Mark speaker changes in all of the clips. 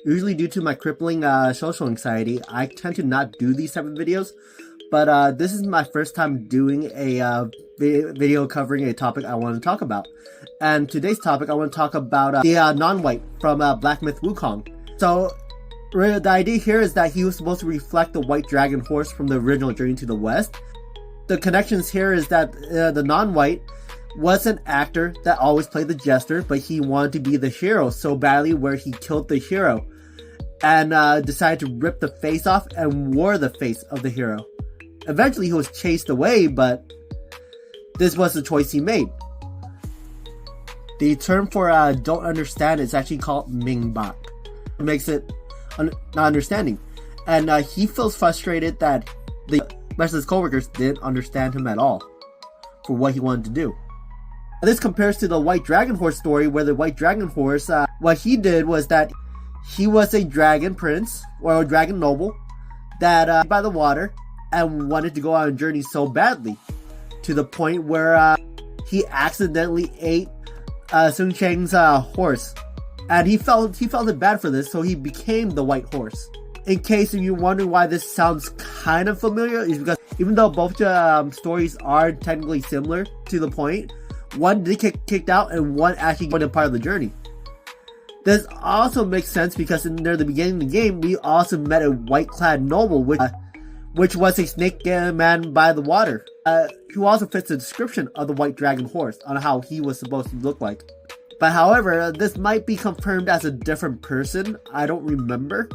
Speaker 1: Usually due to my crippling social anxiety, I tend to not do these type of videos. But this is my first time doing a video covering a topic I want to talk about. And today's topic, I want to talk about the non-white from Black Myth Wukong. So the idea here is that he was supposed to reflect the white dragon horse from the original Journey to the West. The connections here is that the non-white was an actor that always played the jester, but he wanted to be the hero so badly where he killed the hero and decided to rip the face off and wore the face of the hero. Eventually he was chased away, but this was the choice he made. The term for don't understand is actually called mingbak. It makes it not understanding. And he feels frustrated that the rest of his coworkers didn't understand him at all for what he wanted to do. This compares to the White Dragon Horse story, where the White Dragon Horse, what he did was that he was a dragon prince, or a dragon noble, that by the water, and wanted to go on a journey so badly, to the point where he accidentally ate Sun Cheng's horse. And he felt it bad for this, so he became the white horse. In case you're wondering why this sounds kind of familiar, is because even though both stories are technically similar to the point, one did get kicked out and one actually went a part of the journey. This also makes sense because near the beginning of the game, we also met a white-clad noble, which was a snake man by the water, who also fits the description of the white dragon horse on how he was supposed to look like. But however, this might be confirmed as a different person. I don't remember.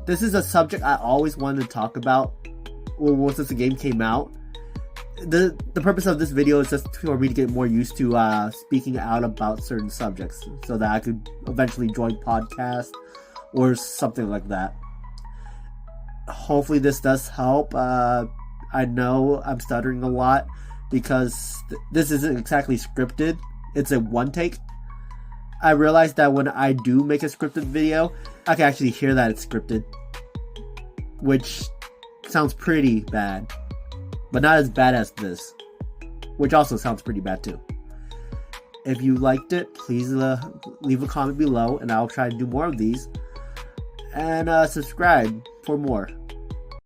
Speaker 1: This is a subject I always wanted to talk about since the game came out. The purpose of this video is just for me to get more used to speaking out about certain subjects, so that I could eventually join podcasts or something like that. Hopefully this does help. I know I'm stuttering a lot because this isn't exactly scripted. It's a one take. I realized that when I do make a scripted video, I can actually hear that it's scripted, which sounds pretty bad, but not as bad as this, which also sounds pretty bad too. If you liked it, please leave a comment below and I'll try to do more of these, and subscribe for more.